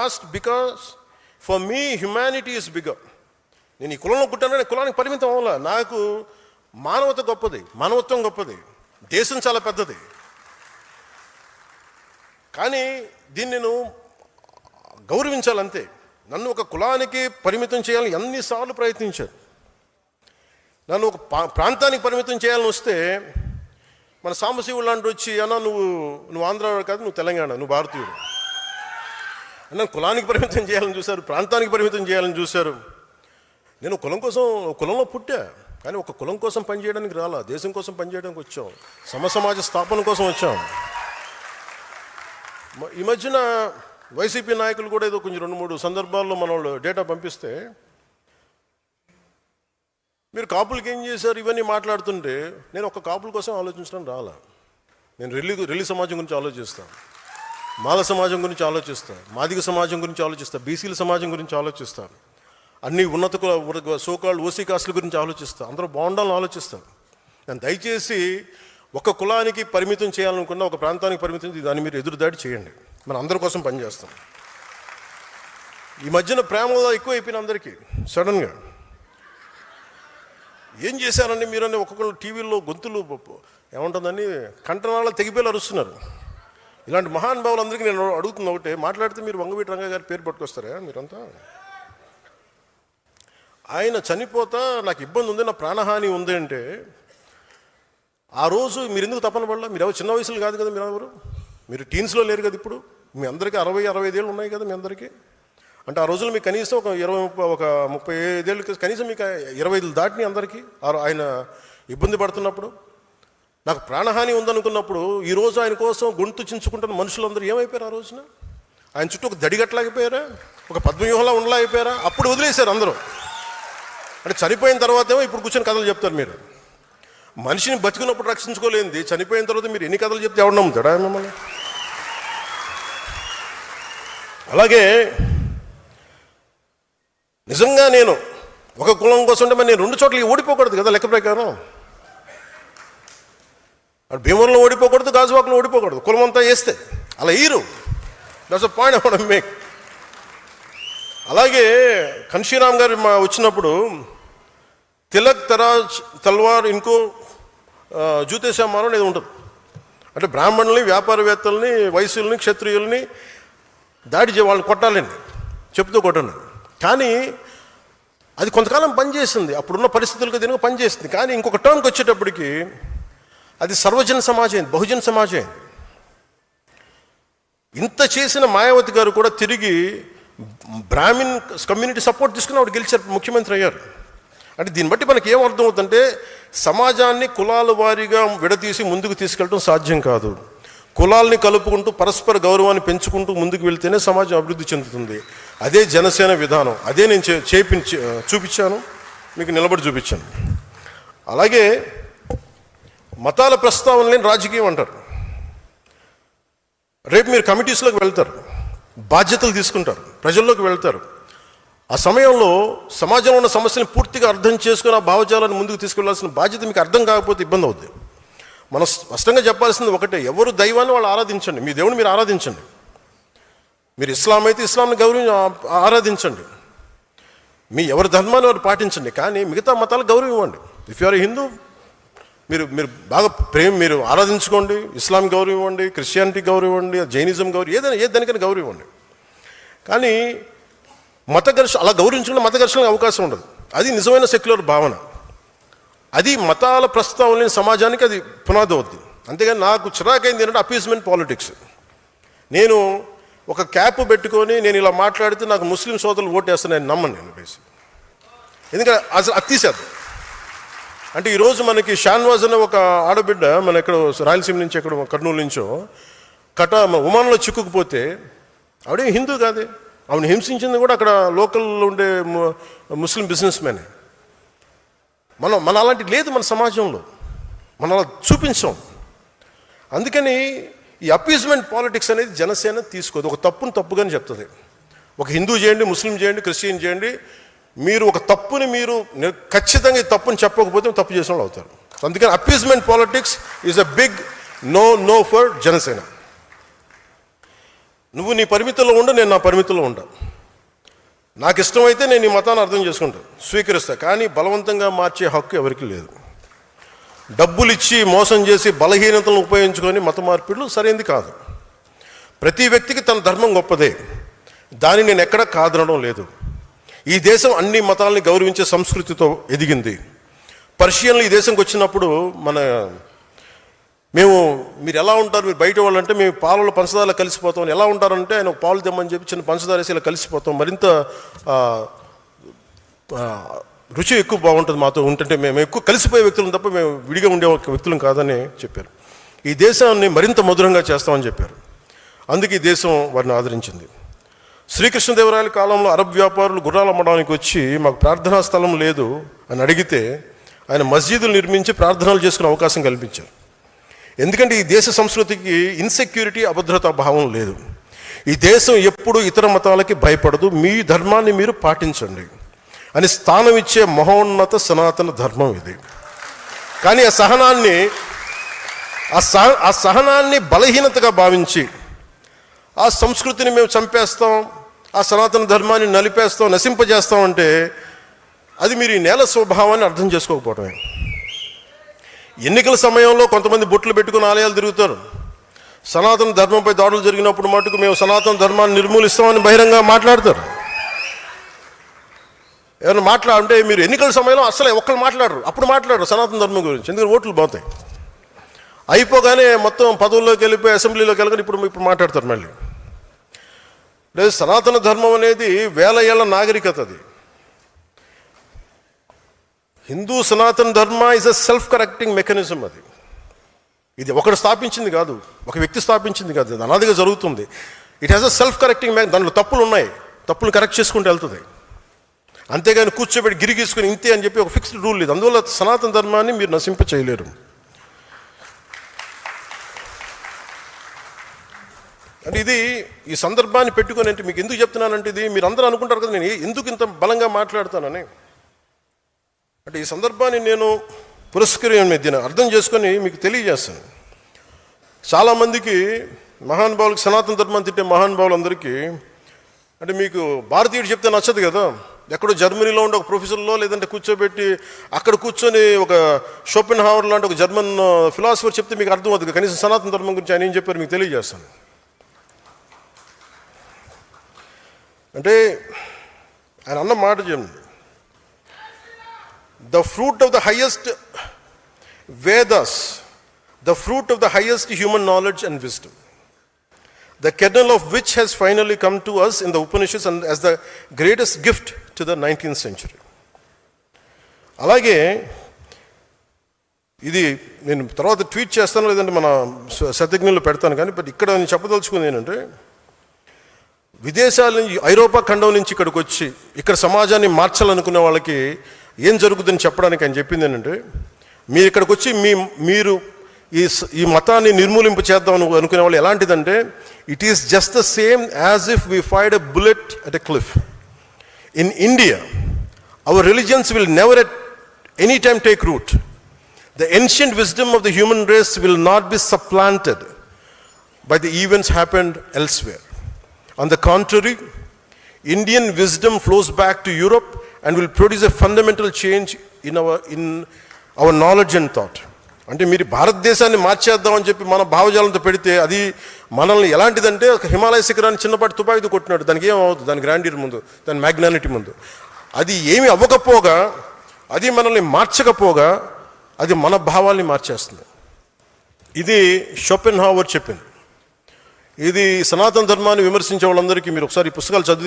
Cost because for me humanity is bigger. నేను ఈ కులంలో పుట్టాను, కులానికి పరిమితం అవ్వాల. నాకు మానవత గొప్పది, మానవత్వం గొప్పది, దేశం చాలా పెద్దది. కానీ దీన్ని నేను గౌరవించాలంతే. నన్ను ఒక కులానికి పరిమితం చేయాలని ఎన్నిసార్లు ప్రయత్నించారు. నన్ను ఒక ప్రాంతానికి పరిమితం చేయాలని వస్తే మన సాంబశివుడు లాంటి వచ్చి అన్నా నువ్వు ఆంధ్ర కాదు, నువ్వు తెలంగాణ, నువ్వు భారతీయుడు అన్న. కులానికి పరిమితం చేయాలని చూశారు, ప్రాంతానికి పరిమితం చేయాలని చూశారు. నేను కులంలో పుట్టా, కానీ ఒక కులం కోసం పనిచేయడానికి రాలా, దేశం కోసం పనిచేయడానికి వచ్చాం, సమసమాజ స్థాపన కోసం వచ్చాం. ఈ మధ్యన వైసీపీ నాయకులు కూడా ఏదో కొంచెం 2-3 సందర్భాల్లో మన వాళ్ళు డేటా పంపిస్తే మీరు కాపులకి ఏం చేశారు ఇవన్నీ మాట్లాడుతుంటే, నేను ఒక కాపుల కోసం ఆలోచించడం రాలా. నేను రెల్లి సమాజం గురించి ఆలోచిస్తాను, మాల సమాజం గురించి ఆలోచిస్తాను, మాదిగ సమాజం గురించి ఆలోచిస్తాను, బీసీల సమాజం గురించి ఆలోచిస్తాను, అన్ని ఉన్నత సోకాళ్ళు ఓసీ కాస్టుల గురించి ఆలోచిస్తాను, అందరూ బాగుండాలని ఆలోచిస్తాను. నేను దయచేసి ఒక కులానికి పరిమితం చేయాలనుకున్న, ఒక ప్రాంతానికి పరిమితం దాన్ని మీరు ఎదురుదాడి చేయండి. మనం అందరి కోసం పనిచేస్తాం. ఈ మధ్యన ప్రేమ ఎక్కువ అయిపోయిన అందరికీ సడన్గా ఏం చేశారండి మీరని ఒక్కొక్కరు టీవీల్లో గొంతులు ఏముంటుందని కంటనాళ్ళ తెగిపోయి అరుస్తున్నారు. ఇలాంటి మహానుభావులందరికీ నేను అడుగుతున్న ఒకటే, మాట్లాడితే మీరు వంగవీటి రంగా గారి పేరు పట్టుకొస్తారా మీరంతా? ఆయన చనిపోతా నాకు ఇబ్బంది ఉంది, నా ప్రాణహాని ఉంది అంటే ఆ రోజు మీరు ఎందుకు తపన పడలా? మీరు ఎవరు చిన్న వయసులో కాదు కదా, మీరు టీన్స్లో లేరు కదా. ఇప్పుడు మీ అందరికీ 60-65 ఏళ్ళు ఉన్నాయి కదా మీ అందరికీ. అంటే ఆ రోజులు మీకు కనీసం ఒక 35 ఏళ్ళు, కనీసం మీకు 25 దాటిని అందరికీ. ఆయన ఇబ్బంది పడుతున్నప్పుడు, నాకు ప్రాణహాని ఉందనుకున్నప్పుడు, ఈరోజు ఆయన కోసం గొంతు చించుకుంటున్న మనుషులందరూ ఏమైపోయారు? ఆ రోజున ఆయన చుట్టూ ఒక దడిగట్లాగిపోయారా, ఒక పద్మవ్యూహంలా ఉండలాగిపోయారా? అప్పుడు వదిలేశారు అందరూ. అంటే చనిపోయిన తర్వాత ఏమో ఇప్పుడు కూర్చొని కథలు చెప్తారు. మీరు మనిషిని బతికినప్పుడు రక్షించుకోలేంది, చనిపోయిన తర్వాత మీరు ఎన్ని కథలు చెప్తే ఎవరు నమ్ముతాడా మిమ్మల్ని? అలాగే నిజంగా నేను ఒక కులం కోసం ఉంటే మరి నేను 2 చోట్లకి ఓడిపోకూడదు కదా లెక్క ప్రకారం. భీమవరంలో ఓడిపోకూడదు, గాజువాకలో ఓడిపోకూడదు, కులం అంతా వేస్తే అలా ఈరు. That's a point I want to make. అలాగే కన్షీరామ్ గారు వచ్చినప్పుడు తిలక్ తరాజ్ తల్వార్ ఇంకో జూతేశామానం అనేది ఉంటుంది. అంటే బ్రాహ్మణుల్ని, వ్యాపారవేత్తల్ని, వైశ్యుల్ని, క్షత్రియుల్ని దాడి వాళ్ళని కొట్టాలండి, చెప్తూ కొట్టండి. కానీ అది కొంతకాలం పనిచేసింది, అప్పుడున్న పరిస్థితులకు దీనికి పనిచేస్తుంది. కానీ ఇంకొక టర్మ్కి వచ్చేటప్పటికి అది సర్వజన సమాజం అయింది, బహుజన సమాజం అయింది. ఇంత చేసిన మాయావతి గారు కూడా తిరిగి బ్రాహ్మిన్ కమ్యూనిటీ సపోర్ట్ తీసుకుని ఆవిడ గెలిచారు, ముఖ్యమంత్రి అయ్యారు. అంటే దీన్ని బట్టి మనకి ఏం అర్థం అవుతుందంటే, సమాజాన్ని కులాల వారీగా విడదీసి ముందుకు తీసుకెళ్ళడం సాధ్యం కాదు. కులాల్ని కలుపుకుంటూ పరస్పర గౌరవాన్ని పెంచుకుంటూ ముందుకు వెళ్తేనే సమాజం అభివృద్ధి చెందుతుంది. అదే జనసేన విధానం, అదే నేను చూపించాను, మీకు నిలబడి చూపించాను. అలాగే మతాల ప్రస్తావన లేని రాజకీయం అంటారు. రేపు మీరు కమిటీస్లోకి వెళ్తారు, బాధ్యతలు తీసుకుంటారు, ప్రజల్లోకి వెళ్తారు. ఆ సమయంలో సమాజంలో ఉన్న సమస్యలను పూర్తిగా అర్థం చేసుకుని ఆ భావజాలాన్ని ముందుకు తీసుకెళ్లాల్సిన బాధ్యత మీకు అర్థం కాకపోతే ఇబ్బంది అవుతుంది. మనం స్పష్టంగా చెప్పాల్సింది ఒకటే, ఎవరు దైవాన్ని వాళ్ళు ఆరాధించండి, మీ దేవుని మీరు ఆరాధించండి. మీరు ఇస్లాం అయితే ఇస్లాంని ఆరాధించండి, మీ ఎవరి ధర్మాన్ని వారు పాటించండి. కానీ మిగతా మతాలకు గౌరవం ఇవ్వండి. ఇఫ్ యు ఆర్ హిందూ, మీరు బాగా మీరు ఆరాధించుకోండి, ఇస్లాం గౌరవం ఇవ్వండి, క్రిస్టియానిటీ గౌరవం ఇవ్వండి, జైనిజం గౌరవం, ఏదానికైనా గౌరవం ఇవ్వండి. కానీ అలా గౌరవించుకున్న మత ఘర్షణకు అవకాశం ఉండదు. అది నిజమైన సెక్యులర్ భావన. అది మతాల ప్రస్తావన లేని సమాజానికి అది పునాది అవుద్ది. అంతేగాని నాకు చిరాకైంది ఏంటంటే అపీస్మెంట్ పాలిటిక్స్. నేను ఒక క్యాప్ పెట్టుకొని నేను ఇలా మాట్లాడితే నాకు ముస్లిం సోదరులు ఓటేస్తాను నేను నమ్మను. నేను బేసిక్ ఎందుకంటే అసలు అత్తిసేద్దాం. అంటే ఈరోజు మనకి షాన్వాజ్ అనే ఒక ఆడబిడ్డ మన ఎక్కడ రాయలసీమ నుంచి ఎక్కడ కర్నూలు నుంచో ఉమాన్లో చిక్కుకుపోతే ఆవిడే హిందూ కాదే, ఆవిడ హింసించింది కూడా అక్కడ లోకల్లో ఉండే ముస్లిం బిజినెస్ మ్యానే. మన అలాంటి లేదు మన సమాజంలో, మనం అలా చూపించాం. అందుకని ఈ అపీజ్మెంట్ పాలిటిక్స్ అనేది జనసేన తీసుకోదు. ఒక తప్పుని తప్పుగానే చెప్తుంది. ఒక హిందూ చేయండి, ముస్లిం చేయండి, క్రిస్టియన్ చేయండి, మీరు ఒక తప్పుని మీరు ఖచ్చితంగా ఈ తప్పుని చెప్పకపోతే తప్పు చేసిన వాళ్ళు అవుతారు. అందుకని appeasement politics is a big no for Janasena. నువ్వు నీ పరిమితిలో ఉండు, నేను నా పరిమితిలో ఉండా. నాకు ఇష్టమైతే నేను ఈ మతాన్ని అర్థం చేసుకుంటాను, స్వీకరిస్తా. కానీ బలవంతంగా మార్చే హక్కు ఎవరికి లేదు. డబ్బులు ఇచ్చి మోసం చేసి బలహీనతలను ఉపయోగించుకొని మత మార్పిడులు సరైనది కాదు. ప్రతి వ్యక్తికి తన ధర్మం గొప్పదే, దాన్ని నేను ఎక్కడ కాదనడం లేదు. ఈ దేశం అన్ని మతాలని గౌరవించే సంస్కృతితో ఎదిగింది. పర్షియన్లు ఈ దేశంకి వచ్చినప్పుడు మీరు ఎలా ఉంటారు, మీరు బయట వాళ్ళు అంటే మేము పాలలో పంచదారలో కలిసిపోతాం. ఎలా ఉంటారంటే ఆయన పాలు తెమ్మని చెప్పి చిన్న పంచదార వేసి ఇలా కలిసిపోతాం, మరింత రుచి ఎక్కువ బాగుంటుంది మాతో ఉంటుంటే. మేము ఎక్కువ కలిసిపోయే వ్యక్తులను తప్ప మేము విడిగా ఉండే వ్యక్తులం కాదని చెప్పారు. ఈ దేశాన్ని మరింత మధురంగా చేస్తామని చెప్పారు. అందుకే ఈ దేశం వారిని ఆదరించింది. శ్రీకృష్ణదేవరాయల కాలంలో అరబ్ వ్యాపారులు గుర్రాలు అమ్మడానికి వచ్చి మాకు ప్రార్థనా స్థలం లేదు అని అడిగితే ఆయన మస్జిదులు నిర్మించి ప్రార్థనలు చేసుకునే అవకాశం కల్పించారు. ఎందుకంటే ఈ దేశ సంస్కృతికి ఇన్సెక్యూరిటీ, అభద్రతా భావం లేదు. ఈ దేశం ఎప్పుడు ఇతర మతాలకి భయపడదు. మీ ధర్మాన్ని మీరు పాటించండి అని స్థానం ఇచ్చే మహోన్నత సనాతన ధర్మం ఇది. కానీ ఆ సహనాన్ని బలహీనతగా భావించి ఆ సంస్కృతిని మేము చంపేస్తాం, ఆ సనాతన ధర్మాన్ని నలిపేస్తాం, నశింపజేస్తాం అంటే అది మీరు ఈ నేల స్వభావాన్ని అర్థం చేసుకోకపోవటమే. ఎన్నికల సమయంలో కొంతమంది బొట్లు పెట్టుకుని ఆలయాలు తిరుగుతారు. సనాతన ధర్మంపై దాడులు జరిగినప్పుడు మటుకు మేము సనాతన ధర్మాన్ని నిర్మూలిస్తామని బహిరంగ మాట్లాడతారు. ఎవరైనా అంటే మీరు ఎన్నికల సమయంలో అసలు ఒక్కరు మాట్లాడరు, అప్పుడు మాట్లాడరు సనాతన ధర్మం గురించి, ఎందుకంటే ఓట్లు పోతాయి. అయిపోగానే మొత్తం పదవుల్లోకి వెళ్ళిపోయి అసెంబ్లీలోకి వెళ్ళగానే ఇప్పుడు మాట్లాడతారు మళ్ళీ. లేదు, సనాతన ధర్మం అనేది వేల ఏళ్ల నాగరికత. అది హిందూ సనాతన ధర్మ is a self correcting mechanism. ఇది ఒకడు స్థాపించింది కాదు, ఒక వ్యక్తి స్థాపించింది కాదు, అది అనాదిగా జరుగుతుంది. It has a self correcting దాంట్లో తప్పులు ఉన్నాయి, తప్పులు కరెక్ట్ చేసుకుంటూ వెళ్తుంది. అంతేగాని కూర్చోబెట్టి గిరిగీసుకుని ఇంతే అని చెప్పి ఒక ఫిక్స్డ్ రూల్ లేదు. అందువల్ల సనాతన ధర్మాన్ని మీరు నశింప చేయలేరు. అంటే ఇది ఈ సందర్భాన్ని పెట్టుకొని అంటే మీకు ఎందుకు చెప్తున్నానంటే, ఇది మీరు అందరూ అనుకుంటారు కదా నేను ఎందుకు ఇంత బలంగా మాట్లాడతానని. అంటే ఈ సందర్భాన్ని నేను దీన్ని అర్థం చేసుకొని మీకు తెలియజేస్తాను. చాలామందికి మహానుభావులకి, సనాతన ధర్మాన్ని తిట్టే మహానుభావులందరికీ అంటే మీకు భారతీయుడు చెప్తే నచ్చదు కదా. ఎక్కడో జర్మనీలో ఉండే ఒక ప్రొఫెసర్లో లేదంటే కూర్చోబెట్టి అక్కడ కూర్చొని ఒక షోపెన్ హావర్ లాంటి ఒక జర్మన్ ఫిలాసఫర్ చెప్తే మీకు అర్థం అవుతుంది. కనీసం సనాతన ధర్మం గురించి ఆయన ఏం చెప్పారు మీకు తెలియజేస్తాను. అంటే ఆయన అన్న మాట చెప్పండి, the fruit of the highest Vedas, the fruit of the highest human knowledge and wisdom, the kernel of which has finally come to us in the Upanishads and as the greatest gift to the 19th century. అలాగే ఇది నేను తర్వాత tweet చేస్తాను, లేదంటే మన శతజ్ఞులు పెడతాను. కానీ but ఇక్కడ నేను చెప్పదలుచుకుంది ఏంటంటే, విదేశాల నుంచి, ఐరోపా ఖండం నుంచి ఇక్కడికి వచ్చి ఇక్కడ సమాజాన్ని మార్చాలనుకునే వాళ్ళకి ఏం జరుగుతుందని చెప్పడానికి ఆయన చెప్పింది ఏంటంటే, మీరు ఇక్కడికి వచ్చి మీరు ఈ మతాన్ని నిర్మూలింపు చేద్దాం అనుకునే వాళ్ళు ఎలాంటిదంటే, it is just the same as if we fired a bullet at a cliff. In India our religions will never at any time take root. The ancient wisdom of the human race will not be supplanted by the events happened elsewhere. On the contrary, Indian wisdom flows back to Europe and will produce a fundamental change in our knowledge and thought. అంటే మీరు భారతదేశాన్ని మార్చేద్దామని చెప్పి మన భావజాలంతో పెడితే అది మనల్ని ఎలాంటిదంటే, ఒక హిమాలయ శిఖరాన్ని చిన్నపాటి తుపాకీతో కొట్టినాడు. దానికి ఏమవుతుంది, దాని గ్రాండియర్ ముందు, దాని మ్యాగ్నానిటీ ముందు. అది ఏమి అవ్వకపోగా, అది మనల్ని మార్చకపోగా, అది మన భావాల్ని మార్చేస్తుంది. ఇది షోపెన్ హావర్ చెప్పింది. ఇది సనాతన ధర్మాన్ని విమర్శించే వాళ్ళందరికీ మీరు ఒకసారి ఈ పుస్తకాలు చదివి